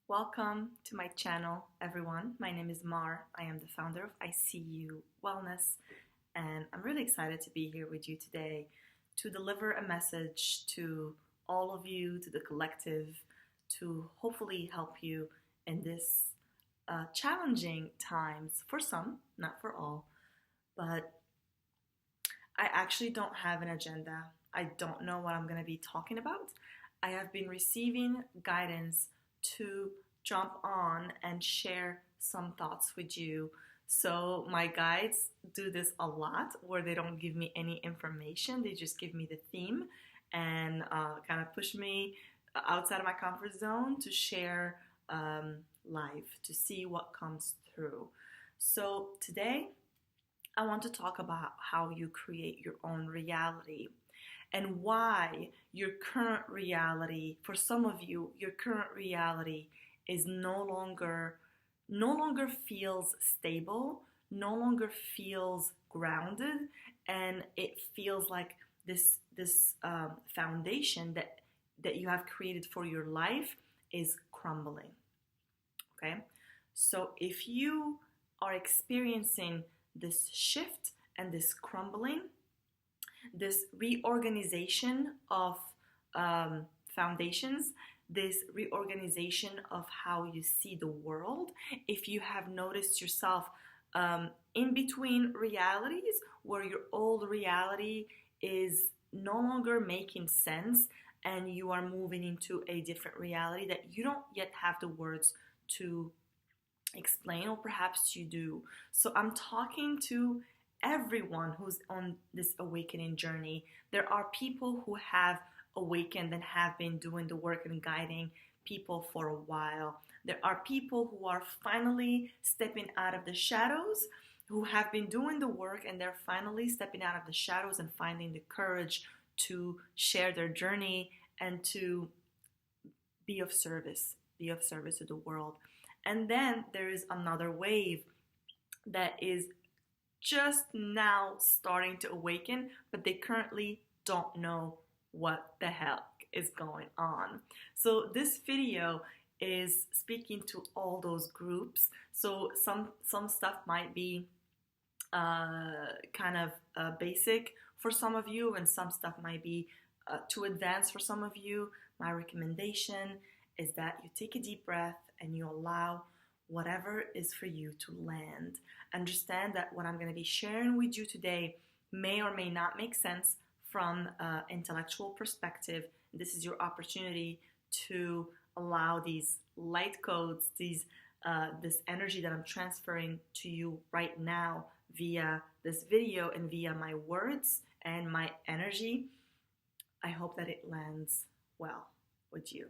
Welcome to my channel, everyone. My name is Mar. I am the founder of ICU Wellness, and I'm really excited to be here with you today to deliver a message to all of you, to the collective, to hopefully help you in this challenging times for some, not for all. But I actually don't have an agenda. I don't know what I'm going to be talking about. I have been receiving guidance to jump on and share some thoughts with you. So, my guides do this a lot where they don't give me any information, they just give me the theme and kind of push me outside of my comfort zone to share live, to see what comes through. So, today I want to talk about how you create your own reality and why your current reality, for some of you, your current reality is no longer feels stable, no longer feels grounded, and it feels like this foundation that you have created for your life is crumbling. Okay, so if you are experiencing this shift and this crumbling, this reorganization of foundations, this reorganization of how you see the world, if you have noticed yourself in between realities where your old reality is no longer making sense and you are moving into a different reality that you don't yet have the words to explain, or perhaps you do. So I'm talking to everyone who's on this awakening journey. There are people who have awakened and have been doing the work and guiding people for a while. There are people who are finally stepping out of the shadows, who have been doing the work, and they're finally stepping out of the shadows and finding the courage to share their journey and to be of service to the world. And then there is another wave that is just now starting to awaken, but they currently don't know what the hell is going on. So this video is speaking to all those groups. So some stuff might be kind of basic for some of you, and some stuff might be too advanced for some of you. My recommendation is that you take a deep breath and you allow whatever is for you to land. Understand that what I'm going to be sharing with you today may or may not make sense from an intellectual perspective. This is your opportunity to allow these light codes, this energy that I'm transferring to you right now via this video and via my words and my energy. I hope that it lands well with you.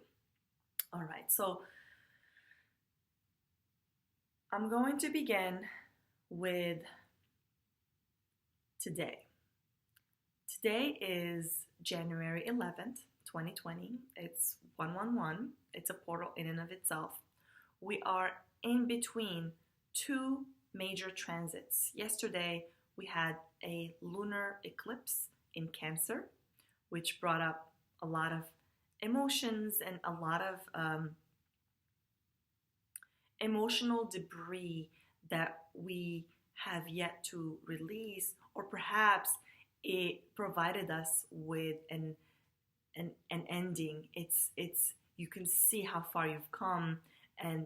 All right, so I'm going to begin with today. Today is January 11th, 2020. It's 111. It's a portal in and of itself. We are in between two major transits. Yesterday, we had a lunar eclipse in Cancer, which brought up a lot of emotions and a lot of emotional debris that we have yet to release, or perhaps it provided us with an ending. It's you can see how far you've come, and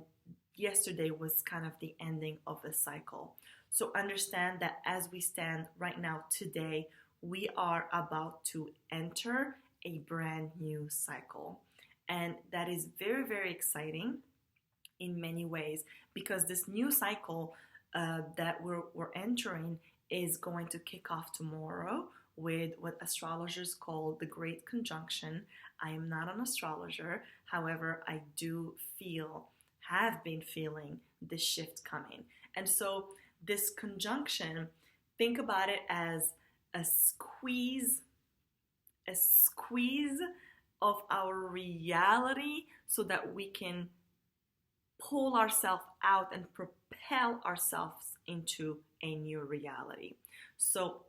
yesterday was kind of the ending of a cycle. So understand that as we stand right now today, we are about to enter a brand new cycle, and that is very, very exciting in many ways, because this new cycle that we're entering is going to kick off tomorrow with what astrologers call the Great Conjunction. I am not an astrologer, however, I do have been feeling this shift coming. And so this conjunction, think about it as a squeeze of our reality so that we can pull ourselves out and propel ourselves into a new reality. So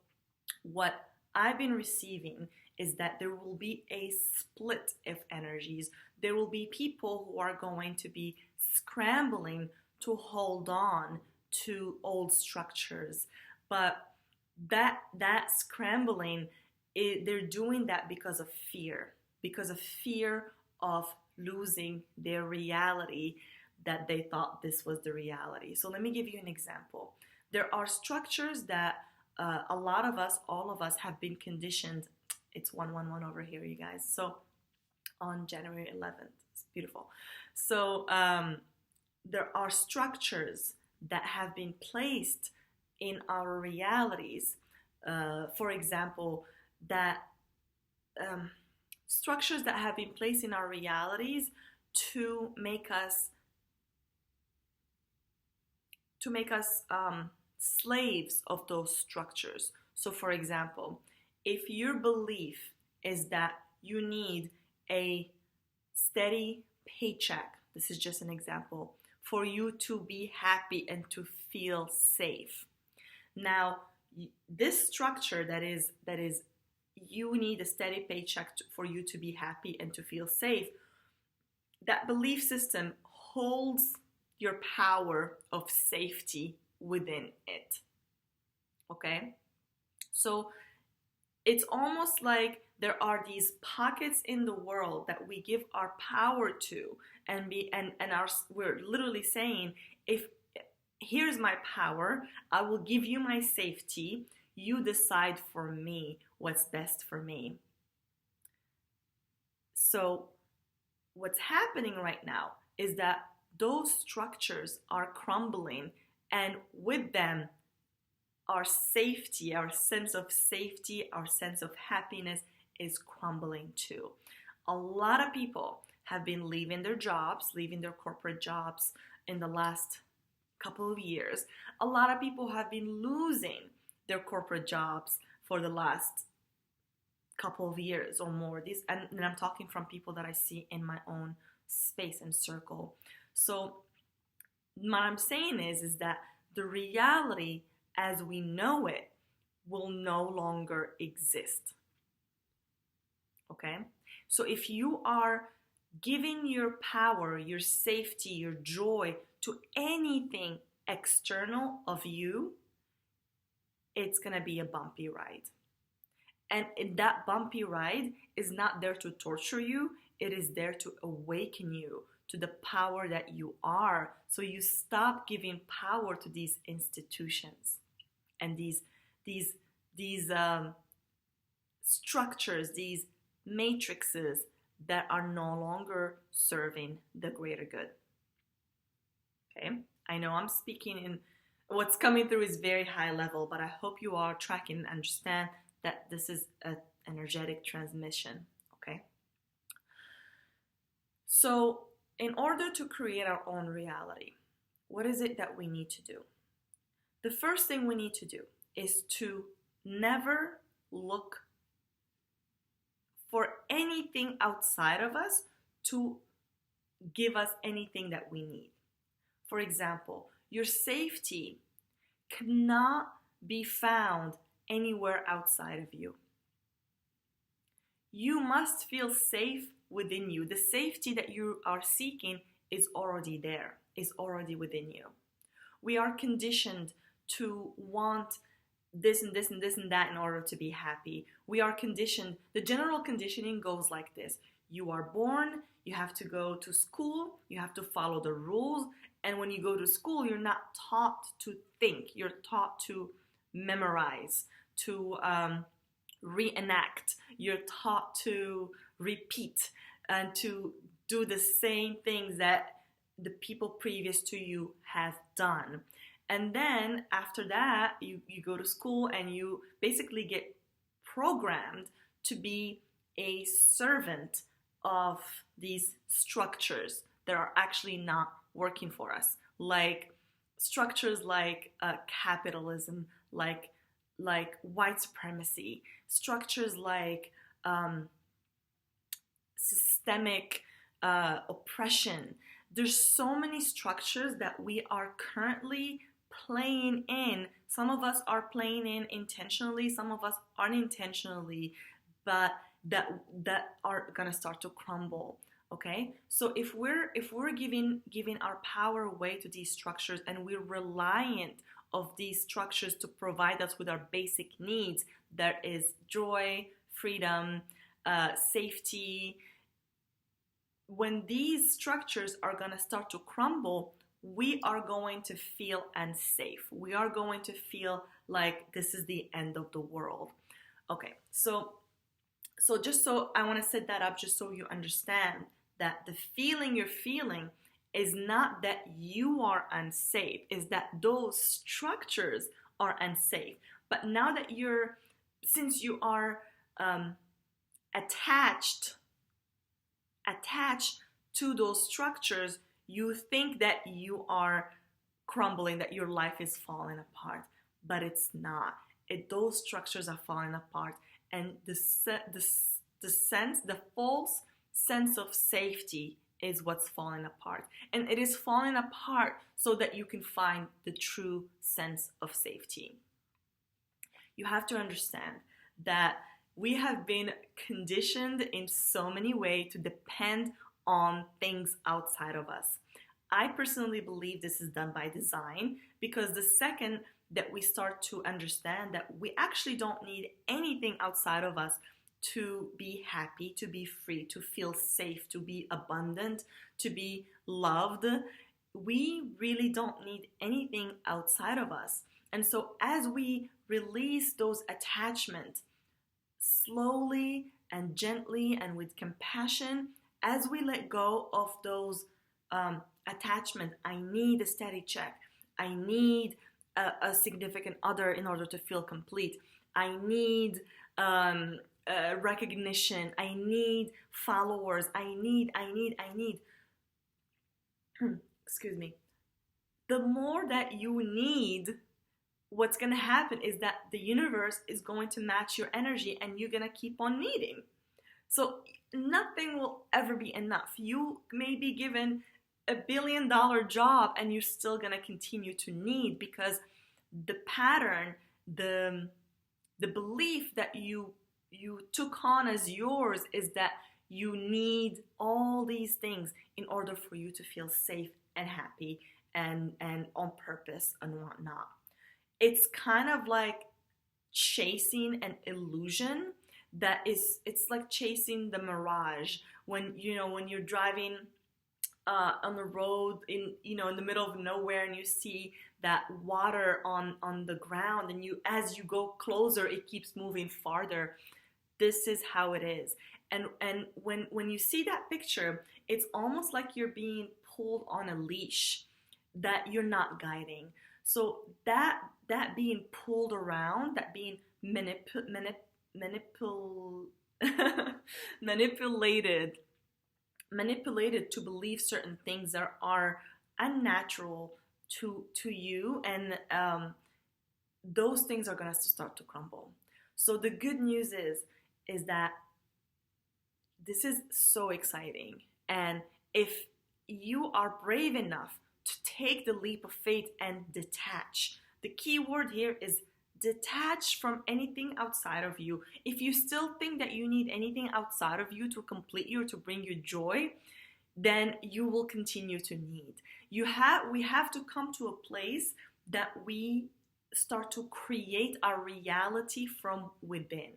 what I've been receiving is that there will be a split of energies. There will be people who are going to be scrambling to hold on to old structures, but that scrambling, they're doing that because of fear of losing their reality, that they thought this was the reality. So let me give you an example. There are structures that a lot of us, all of us, have been conditioned. It's 111 over here, you guys. So on January 11th, it's beautiful. So there are structures that have been placed in our realities. For example, that structures that have been placed in our realities to make us slaves of those structures. So for example, if your belief is that you need a steady paycheck, this is just an example, for you to be happy and to feel safe. Now, this structure that is you need a steady paycheck for you to be happy and to feel safe, that belief system holds your power of safety within it. Okay? So it's almost like there are these pockets in the world that we give our power to, and we're literally saying, if here's my power, I will give you my safety, you decide for me what's best for me. So what's happening right now is that those structures are crumbling, and with them, our safety, our sense of safety, our sense of happiness is crumbling too. A lot of people have been leaving their jobs, leaving their corporate jobs in the last couple of years. A lot of people have been losing their corporate jobs for the last couple of years or more. And I'm talking from people that I see in my own space and circle. So what I'm saying is that the reality as we know it will no longer exist. Okay? So if you are giving your power, your safety, your joy to anything external of you, it's gonna be a bumpy ride. And that bumpy ride is not there to torture you, it is there to awaken you to the power that you are, so you stop giving power to these institutions and these structures, these matrices that are no longer serving the greater good. Okay, I know I'm speaking in what's coming through is very high level, but I hope you are tracking and understand that this is an energetic transmission. Okay, so in order to create our own reality, what is it that we need to do? The first thing we need to do is to never look for anything outside of us to give us anything that we need. For example, your safety cannot be found anywhere outside of you. You must feel safe within you. The safety that you are seeking is already there, is already within you. We are conditioned to want this and this and this and that in order to be happy. We are conditioned, the general conditioning goes like this. You are born, you have to go to school, you have to follow the rules, and when you go to school, you're not taught to think, you're taught to memorize, to reenact, you're taught to repeat, and to do the same things that the people previous to you have done. And then after that, you go to school and you basically get programmed to be a servant of these structures that are actually not working for us. Like structures like capitalism, like white supremacy, structures like systemic oppression. There's so many structures that we are currently playing in. Some of us are playing in intentionally, some of us unintentionally, but that are gonna start to crumble. Okay, so if we're giving our power away to these structures, and we're reliant of these structures to provide us with our basic needs, that is joy, freedom, safety. When these structures are going to start to crumble, we are going to feel unsafe. We are going to feel like this is the end of the world. Okay, so just so I want to set that up, just so you understand that the feeling you're feeling is not that you are unsafe, is that those structures are unsafe. But now that since you are attached to those structures, you think that you are crumbling, that your life is falling apart, but it's not. Those structures are falling apart, and the false sense of safety is what's falling apart. And it is falling apart so that you can find the true sense of safety. You have to understand that we have been conditioned in so many ways to depend on things outside of us. I personally believe this is done by design, because the second that we start to understand that we actually don't need anything outside of us to be happy, to be free, to feel safe, to be abundant, to be loved, we really don't need anything outside of us. And so as we release those attachments slowly and gently and with compassion, as we let go of those attachments, I need a steady check, I need a significant other in order to feel complete, I need recognition, I need followers, I need. Excuse me. The more that you need, what's going to happen is that the universe is going to match your energy, and you're going to keep on needing. So nothing will ever be enough. You may be given $1 billion job, and you're still going to continue to need, because the pattern, the belief that you took on as yours is that you need all these things in order for you to feel safe and happy and on purpose and whatnot. It's kind of like chasing an illusion it's like chasing the mirage. When you're driving on the road in the middle of nowhere, and you see that water on the ground, and as you go closer, it keeps moving farther. This is how it is. And when you see that picture, it's almost like you're being pulled on a leash that you're not guiding. So that being pulled around, that being manipulated to believe certain things that are unnatural to you, and those things are going to start to crumble. So the good news is that this is so exciting, and if you are brave enough to take the leap of faith and detach, the key word here is detach from anything outside of you. If you still think that you need anything outside of you to complete you or to bring you joy, then you will continue to need. We have to come to a place that we start to create our reality from within.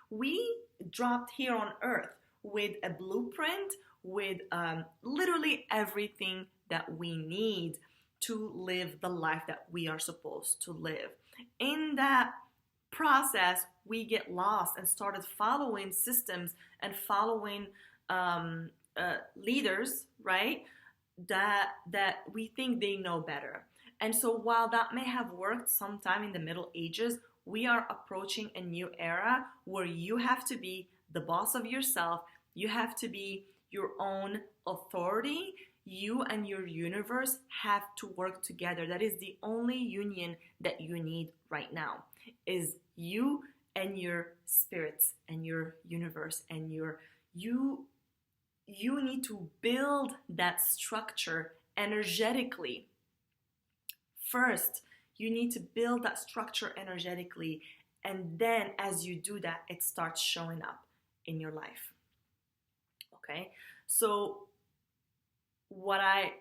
We dropped here on earth with a blueprint, with literally everything that we need to live the life that we are supposed to live. In that process, we get lost and started following systems and following leaders, right? That we think they know better. And so while that may have worked sometime in the Middle Ages, we are approaching a new era where you have to be the boss of yourself. You have to be your own authority. You and your universe have to work together. That is the only union that you need right now, is you and your spirits and your universe and you need to build that structure energetically. First, you need to build that structure energetically, and then as you do that, it starts showing up in your life. Okay, so when I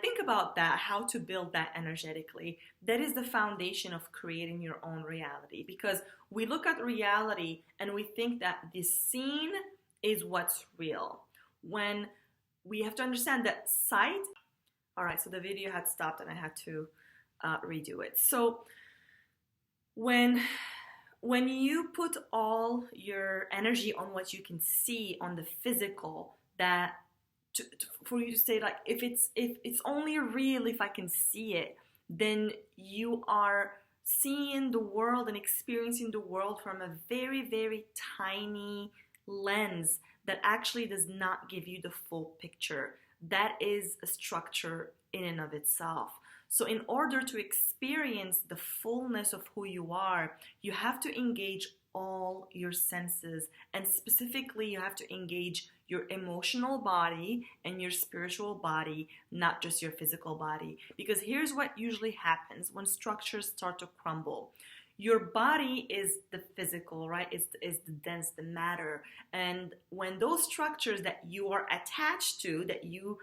think about that, how to build that energetically, that is the foundation of creating your own reality. Because we look at reality and we think that the scene is what's real, when we have to understand that sight. All right, so the video had stopped and I had to redo it. So when you put all your energy on what you can see, on the physical, that for you to say, like, if it's only real if I can see it, then you are seeing the world and experiencing the world from a very, very tiny lens that actually does not give you the full picture. That is a structure in and of itself. So in order to experience the fullness of who you are, you have to engage all your senses, and specifically you have to engage your emotional body and your spiritual body, not just your physical body. Because here's what usually happens when structures start to crumble. Your body is the physical, right? Is the dense, the matter. And when those structures that you are attached to, that you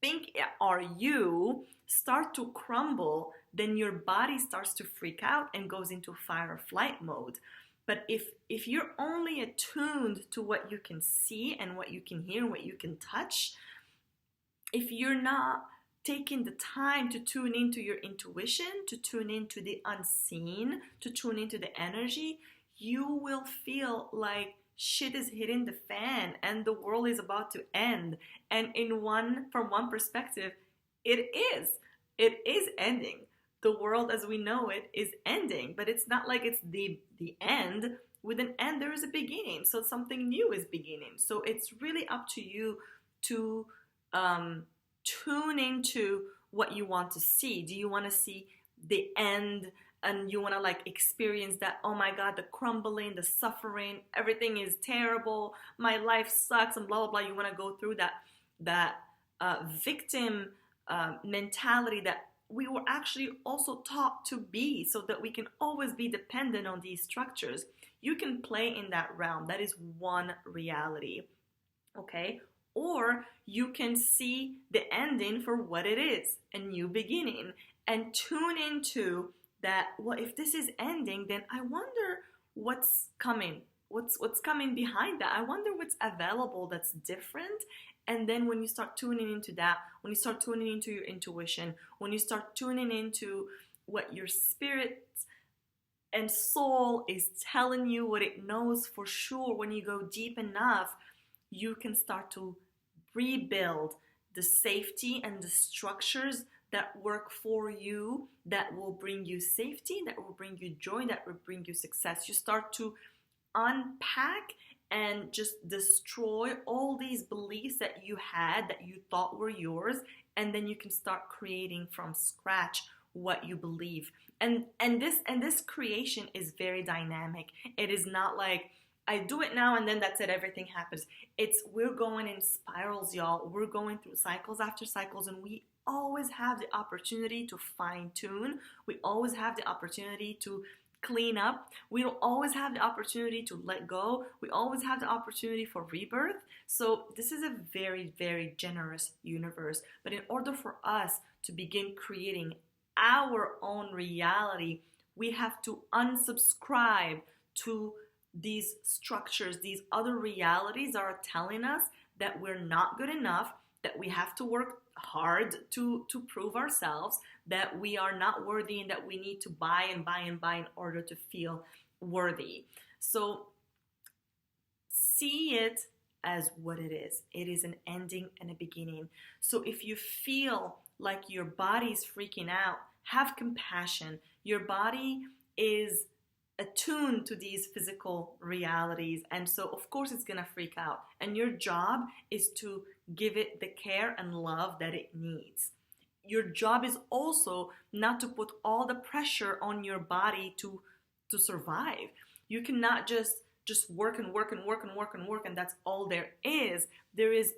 think are you, start to crumble, then your body starts to freak out and goes into fight or flight mode. But if you're only attuned to what you can see and what you can hear and what you can touch, if you're not taking the time to tune into your intuition, to tune into the unseen, to tune into the energy, you will feel like shit is hitting the fan and the world is about to end. And from one perspective, it is ending. The world as we know it is ending, but it's not like it's the end. With an end, there is a beginning. So something new is beginning. So it's really up to you to tune into what you want to see. Do you want to see the end and you want to like experience that, oh my God, the crumbling, the suffering, everything is terrible, my life sucks, and blah, blah, blah. You want to go through that victim mentality that we were actually also taught to be, so that we can always be dependent on these structures. You can play in that realm. That is one reality, okay? Or you can see the ending for what it is, a new beginning, and tune into that. Well, if this is ending, then I wonder what's coming. What's coming behind that? I wonder what's available that's different. And then when you start tuning into that, when you start tuning into your intuition, when you start tuning into what your spirit and soul is telling you, what it knows for sure, when you go deep enough, you can start to rebuild the safety and the structures that work for you, that will bring you safety, that will bring you joy, that will bring you success. You start to unpack and just destroy all these beliefs that you had, that you thought were yours, and then you can start creating from scratch what you believe. And this creation is very dynamic. It is not like I do it now and then that's it, everything happens. We're going in spirals, y'all. We're going through cycles after cycles, and we always have the opportunity to fine tune. We always have the opportunity to clean up. We don't always have the opportunity to let go. We always have the opportunity for rebirth. So this is a very, very generous universe. But in order for us to begin creating our own reality, we have to unsubscribe to these structures, these other realities are telling us that we're not good enough, that we have to work hard to prove ourselves, that we are not worthy, and that we need to buy and buy and buy in order to feel worthy. So see it as what it is. It is an ending and a beginning. So if you feel like your body's freaking out, have compassion. Your body is attuned to these physical realities, and so of course it's gonna freak out, and your job is to give it the care and love that it needs. Your job is also not to put all the pressure on your body to survive. You cannot just work and work and work and work and work and that's all there is.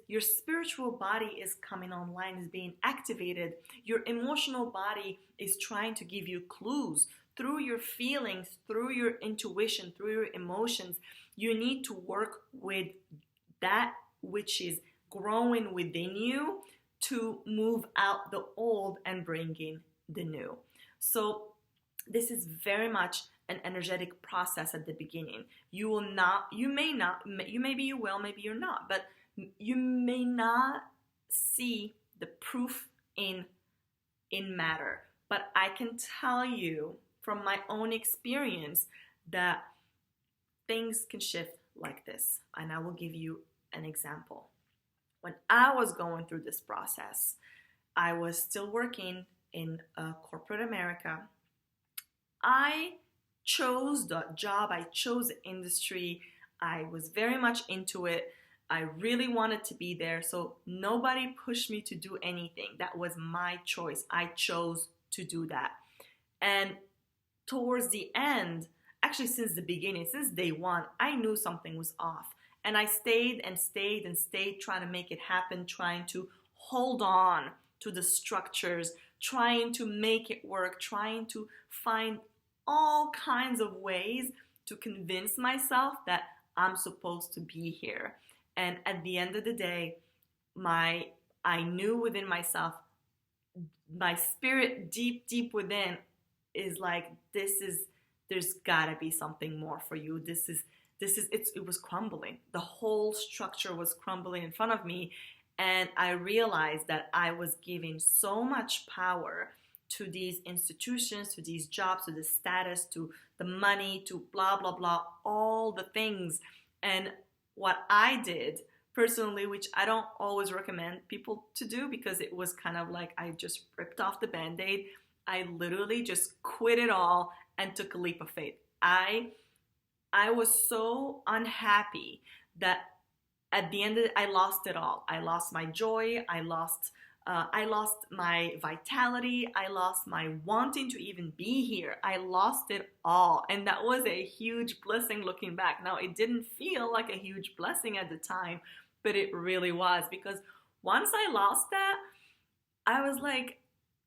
Your spiritual body is coming online, is being activated. Your emotional body is trying to give you clues through your feelings, through your intuition, through your emotions, you need to work with that which is growing within you to move out the old and bring in the new. So this is very much an energetic process at the beginning. You will not, you may not, maybe you will, maybe you're not, but you may not see the proof in matter. But I can tell you from my own experience that things can shift like this. And I will give you an example. When I was going through this process, I was still working in corporate America. I chose the job, I chose the industry, I was very much into it. I really wanted to be there, so nobody pushed me to do anything. That was my choice. I chose to do that. And towards the end, actually since the beginning, since day one, I knew something was off. And I stayed and stayed and stayed trying to make it happen, trying to hold on to the structures, trying to make it work, trying to find all kinds of ways to convince myself that I'm supposed to be here. And at the end of the day, I knew within myself, my spirit deep within is like, there's gotta be something more for you. It was crumbling. The whole structure was crumbling in front of me. And I realized that I was giving so much power to these institutions, to these jobs, to the status, to the money, to blah, blah, blah, all the things. And what I did personally, which I don't always recommend people to do because it was kind of like I just ripped off the Band-Aid. I literally just quit it all and took a leap of faith. I was so unhappy that at the end of it, I lost it all. I lost my joy. I lost my vitality. I lost my wanting to even be here. I lost it all. And that was a huge blessing looking back. Now, it didn't feel like a huge blessing at the time, but it really was, because once I lost that, I was like,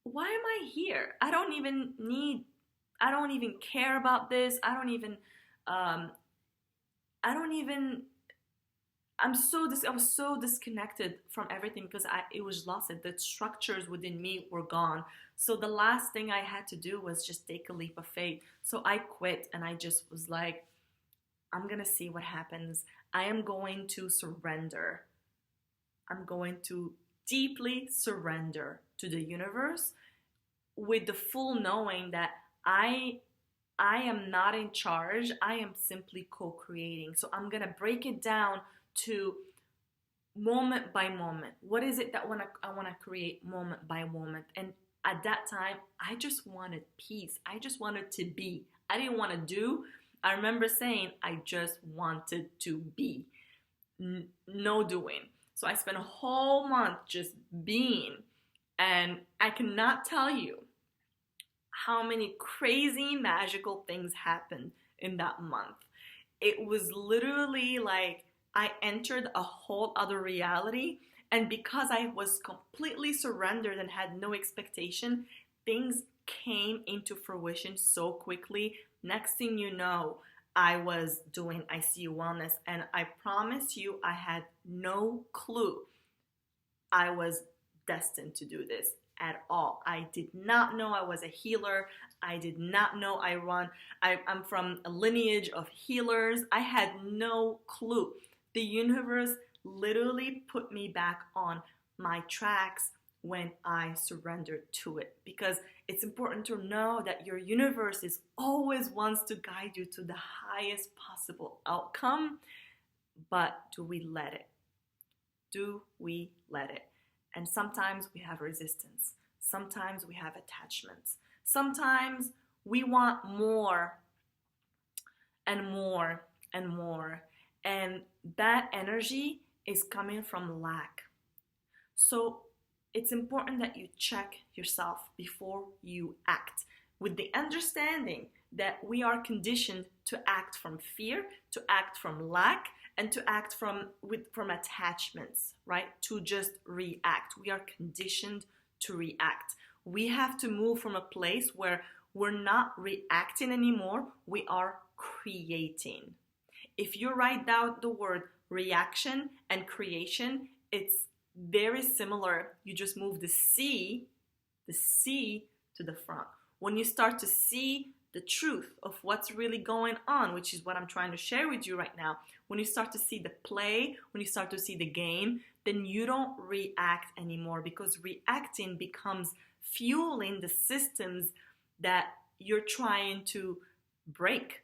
why am I here? I don't even care about this. I was so disconnected from everything because it was lost. The structures within me were gone. So the last thing I had to do was just take a leap of faith. So I quit and I just was like, I'm going to see what happens. I am going to surrender. I'm going to deeply surrender to the universe with the full knowing that I am not in charge. I am simply co-creating. So I'm going to break it down to moment by moment. What is it that I want to create moment by moment? And at that time, I just wanted peace. I just wanted to be. I didn't want to do. I remember saying, I just wanted to be. No doing. So I spent a whole month just being. And I cannot tell you how many crazy magical things happened in that month. It was literally like I entered a whole other reality, and because I was completely surrendered and had no expectation, things came into fruition so quickly. Next thing you know, I was doing ICU Wellness, and I promise you, I had no clue I was destined to do this at all. I did not know I was a healer. I did not know I'm from a lineage of healers. I had no clue. The universe literally put me back on my tracks when I surrendered to it, because it's important to know that your universe is always wants to guide you to the highest possible outcome. But do we let it? Do we let it? And sometimes we have resistance. Sometimes we have attachments. Sometimes we want more and more and more. And that energy is coming from lack. So it's important that you check yourself before you act, with the understanding that we are conditioned to act from fear, to act from lack, and to act from attachments, right? To just react. We are conditioned to react. We have to move from a place where We're not reacting anymore, we are creating. If you write down the word reaction and creation, it's very similar. You just move the C to the front. When you start to see the truth of what's really going on, which is what I'm trying to share with you right now, when you start to see the play, when you start to see the game, then you don't react anymore, because reacting becomes fueling the systems that you're trying to break.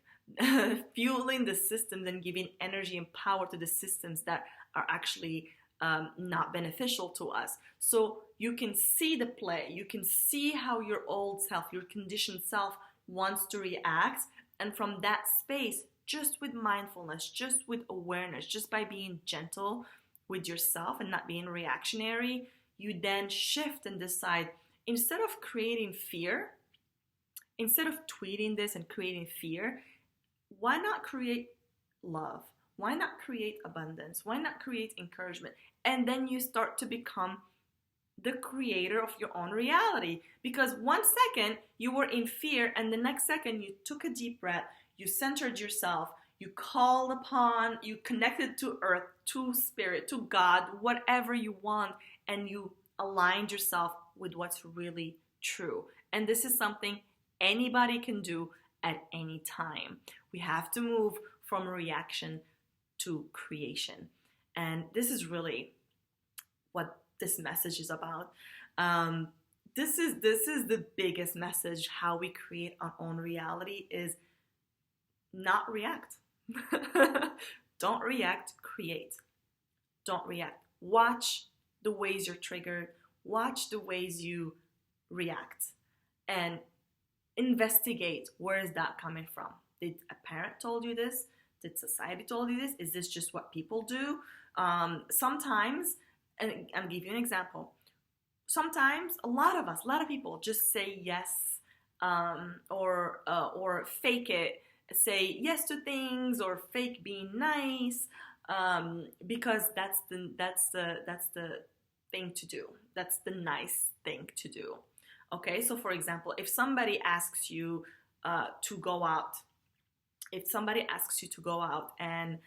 Fueling the systems and giving energy and power to the systems that are actually not beneficial to us. So you can see the play, you can see how your old self, your conditioned self wants to react, and from that space, just with mindfulness, just with awareness, just by being gentle with yourself and not being reactionary, you then shift and decide, instead of creating fear, instead of tweeting this and creating fear, why not create love? Why not create abundance? Why not create encouragement? And then you start to become the creator of your own reality. Because 1 second you were in fear, and the next second you took a deep breath, you centered yourself, you called upon, you connected to earth, to spirit, to God, whatever you want, and you aligned yourself with what's really true. And this is something anybody can do at any time. We have to move from reaction to creation. And this is really what this message is about. This is the biggest message. How we create our own reality is not react. Don't react, create. Don't react. Watch the ways you're triggered. Watch the ways you react. And investigate, where is that coming from? Did a parent told you this? Did society told you this? Is this just what people do? Sometimes, and I'll give you an example. Sometimes a lot of people just say yes, or fake it, say yes to things, or fake being nice, because that's the thing to do. That's the nice thing to do. Okay, so for example, if somebody asks you to go out, and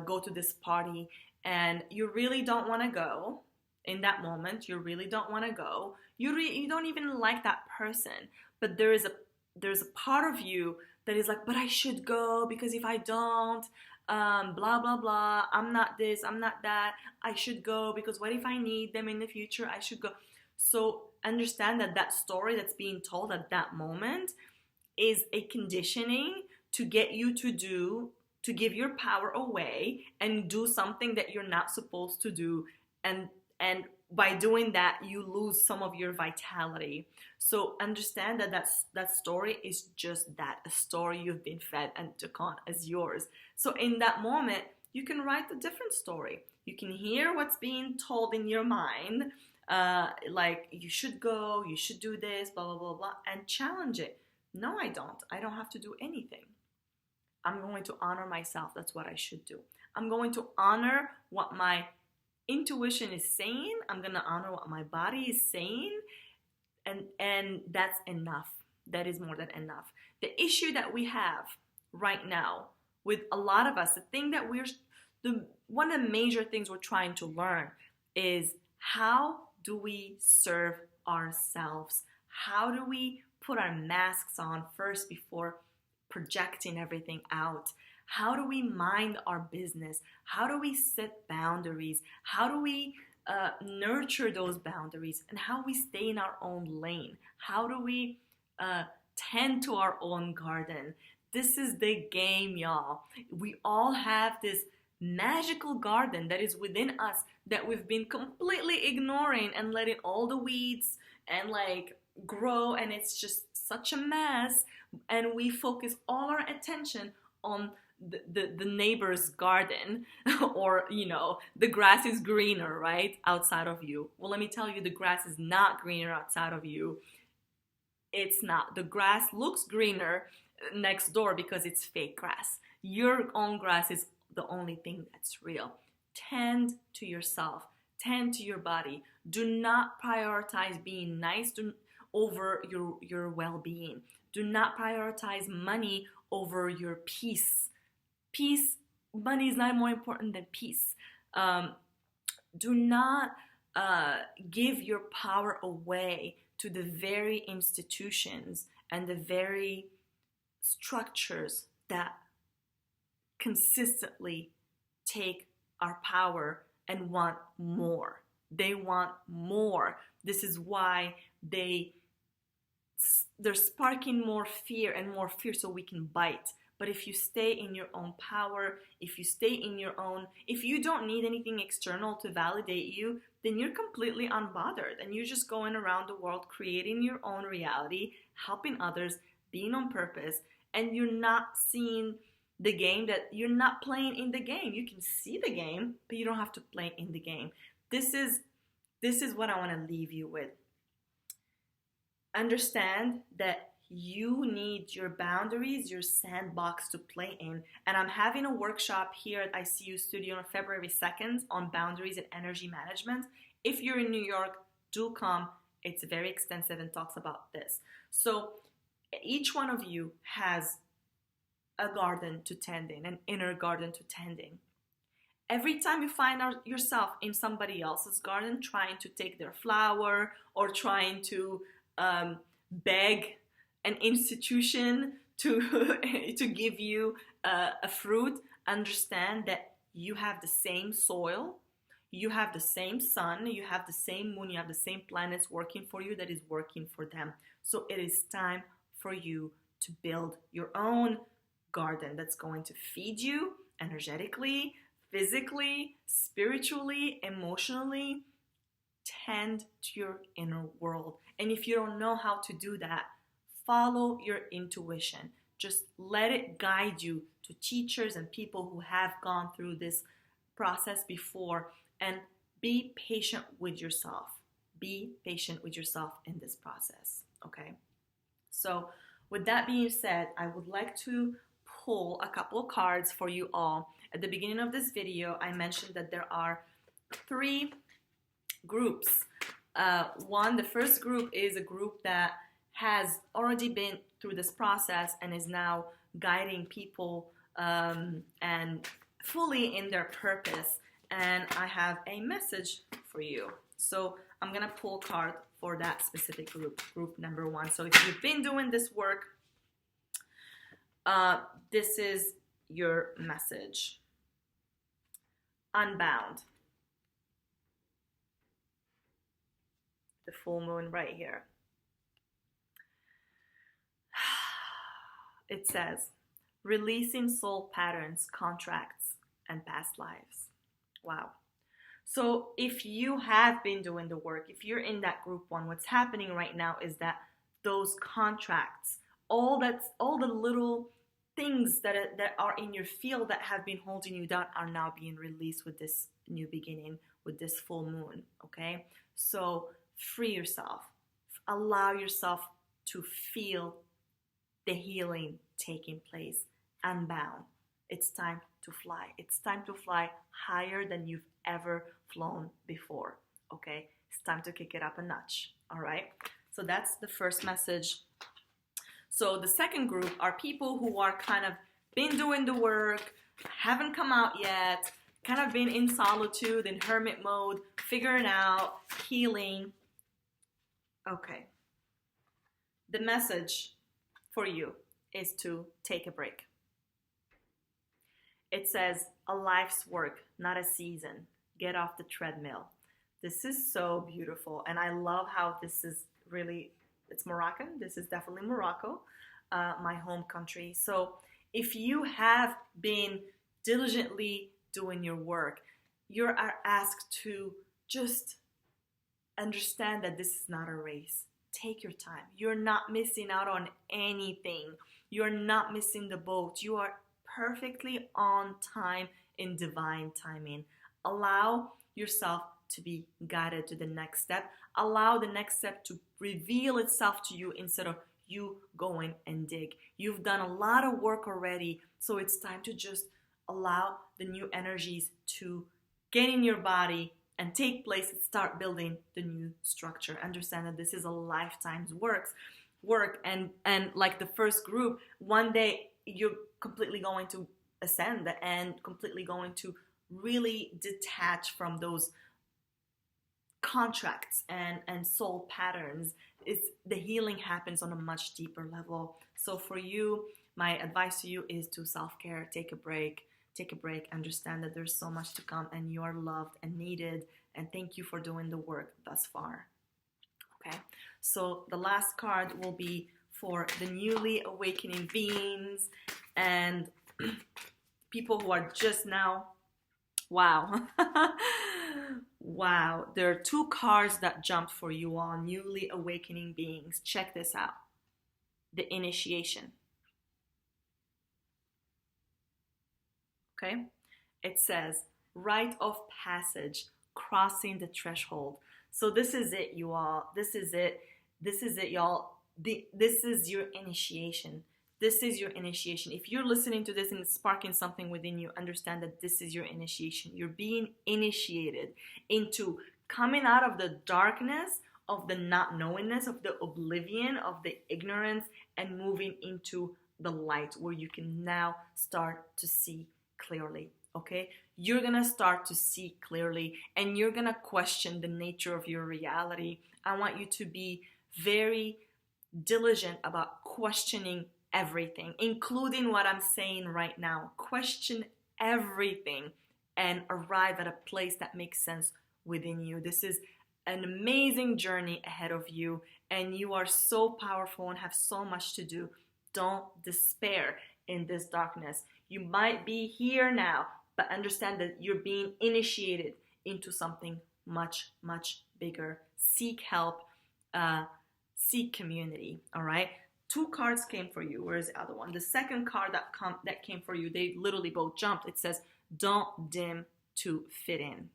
go to this party, and you really don't want to go in that moment, you really don't want to go, you don't even like that person, but there's a part of you that is like, but I should go, because if I don't, blah blah blah, I'm not this, I'm not that, I should go, because what if I need them in the future, I should go. So understand that story that's being told at that moment is a conditioning to get you to give your power away and do something that you're not supposed to do, and by doing that you lose some of your vitality. So understand that story is just that, a story you've been fed and took on as yours. So in that moment you can write a different story. You can hear what's being told in your mind, like you should go, you should do this, blah blah blah blah, and challenge it. No, I don't have to do anything. I'm going to honor myself. That's what I should do. I'm going to honor what my intuition is saying. I'm going to honor what my body is saying, and that's enough. That is more than enough. The issue that we have right now with a lot of us, one of the major things we're trying to learn is, how do we serve ourselves? How do we put our masks on first before projecting everything out? How do we mind our business? How do we set boundaries? How do we nurture those boundaries? And how we stay in our own lane? How do we tend to our own garden? This is the game, y'all. We all have this magical garden that is within us that we've been completely ignoring and letting all the weeds and grow, and it's just such a mess, and we focus all our attention on the neighbor's garden, or the grass is greener right outside of you. Well, let me tell you, the grass is not greener outside of you. It's not. The grass looks greener next door because it's fake grass. Your own grass is the only thing that's real. Tend to yourself. Tend to your body. Do not prioritize being nice over your well-being. Do not prioritize money over your peace. Money is not more important than peace. Do not give your power away to the very institutions and the very structures that consistently take our power and want more. They want more. This is why they're sparking more fear so we can bite. But if you stay in your own power, if you don't need anything external to validate you, then you're completely unbothered and you're just going around the world creating your own reality, helping others, being on purpose, and you're not seeing the game, that you're not playing in the game. You can see the game, but you don't have to play in the game. This is what I want to leave you with. Understand that you need your boundaries, your sandbox to play in. And I'm having a workshop here at ICU Studio on February 2nd on boundaries and energy management. If you're in New York, do come. It's very extensive and talks about this. So each one of you has a garden to tend in, an inner garden to tend in. Every time you find yourself in somebody else's garden trying to take their flower or trying to beg an institution to give you a fruit, understand that you have the same soil, you have the same sun, you have the same moon, you have the same planets working for you that is working for them. So it is time for you to build your own garden that's going to feed you energetically, physically, spiritually, emotionally. Tend to your inner world. And if you don't know how to do that, follow your intuition. Just let it guide you to teachers and people who have gone through this process before, and be patient with yourself. Be patient with yourself in this process, okay? So with that being said, I would like to pull a couple of cards for you all. At the beginning of this video, I mentioned that there are 3 groups. The first group is a group that has already been through this process and is now guiding people and fully in their purpose. And I have a message for you. So I'm gonna pull a card for that specific group number 1. So if you've been doing this work, this is your message. Unbound. The full moon right here. It says, releasing soul patterns, contracts, and past lives. Wow. So if you have been doing the work, if you're in that group 1, what's happening right now is that those contracts, all the little things that are in your field that have been holding you down are now being released with this new beginning, with this full moon, okay? So free yourself. Allow yourself to feel the healing taking place. Unbound. It's time to fly. It's time to fly higher than you've ever flown before, okay? It's time to kick it up a notch, all right? So that's the first message. So the second group are people who are kind of been doing the work, haven't come out yet, kind of been in solitude, in hermit mode, figuring out, healing. Okay. The message for you is to take a break. It says, a life's work, not a season. Get off the treadmill. This is so beautiful. And I love how this is really, it's Moroccan. This is definitely Morocco, my home country. So if you have been diligently doing your work, you're asked to just understand that this is not a race. Take your time. You're not missing out on anything. You're not missing the boat. You are perfectly on time in divine timing. Allow yourself to be guided to the next step. Allow the next step to reveal itself to you instead of you going and dig. You've done a lot of work already, so it's time to just allow the new energies to get in your body, and take place and start building the new structure. Understand that this is a lifetime's work, and like the first group, one day you're completely going to ascend and completely going to really detach from those contracts and soul patterns. It's the healing happens on a much deeper level. So for you, my advice to you is to self-care. Take a break, understand that there's so much to come and you are loved and needed, and thank you for doing the work thus far. Okay, so the last card will be for the newly awakening beings and people who are just now, wow. Wow, there are two cards that jumped for you all, newly awakening beings. Check this out. The initiation. Okay? It says, rite of passage, crossing the threshold. So this is it, you all. This is it. This is it, y'all. This is your initiation. This is your initiation. If you're listening to this and it's sparking something within you, understand that this is your initiation. You're being initiated into coming out of the darkness, of the not knowingness, of the oblivion, of the ignorance, and moving into the light where you can now start to see clearly. Okay? You're gonna start to see clearly and you're gonna question the nature of your reality. I want you to be very diligent about questioning everything, including what I'm saying right now. Question everything and arrive at a place that makes sense within you. This is an amazing journey ahead of you, and you are so powerful and have so much to do. Don't despair in this darkness. You might be here now, but understand that you're being initiated into something much, much bigger. Seek help, seek community, all right? Two cards came for you. Where's the other one? The second card that came for you, they literally both jumped. It says, don't dim to fit in.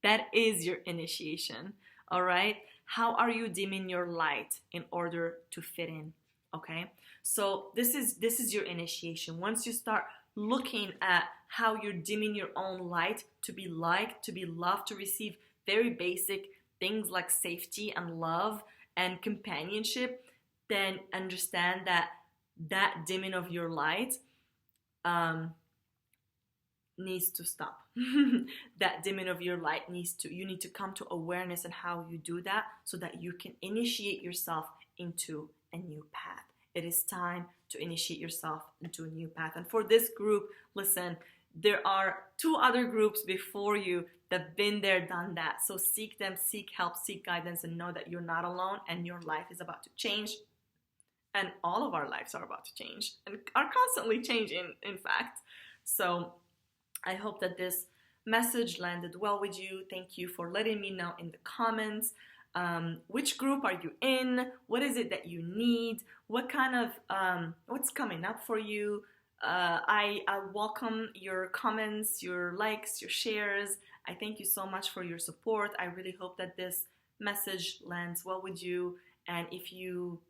That is your initiation, all right? How are you dimming your light in order to fit in, okay? So this is your initiation. Once you start looking at how you're dimming your own light to be liked, to be loved, to receive very basic things like safety and love and companionship, then understand that that dimming of your light needs to stop. That dimming of your light you need to come to awareness and how you do that so that you can initiate yourself into a new path. It is time to initiate yourself into a new path. And for this group, listen, there are two other groups before you that have been there, done that. So seek them, seek help, seek guidance, and know that you're not alone and your life is about to change. And all of our lives are about to change and are constantly changing, in fact. So I hope that this message landed well with you. Thank you for letting me know in the comments. Which group are you in? What is it that you need? What kind of, what's coming up for you? I welcome your comments, your likes, your shares. I thank you so much for your support. I really hope that this message lands well with you. And if you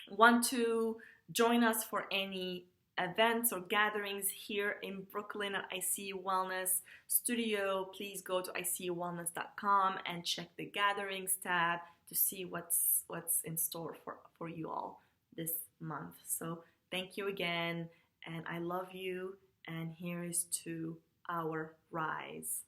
want to join us for any events or gatherings here in Brooklyn at ICU Wellness Studio, please go to icuwellness.com and check the gatherings tab to see what's in store for you all this month. So thank you again, and I love you, and here is to our rise.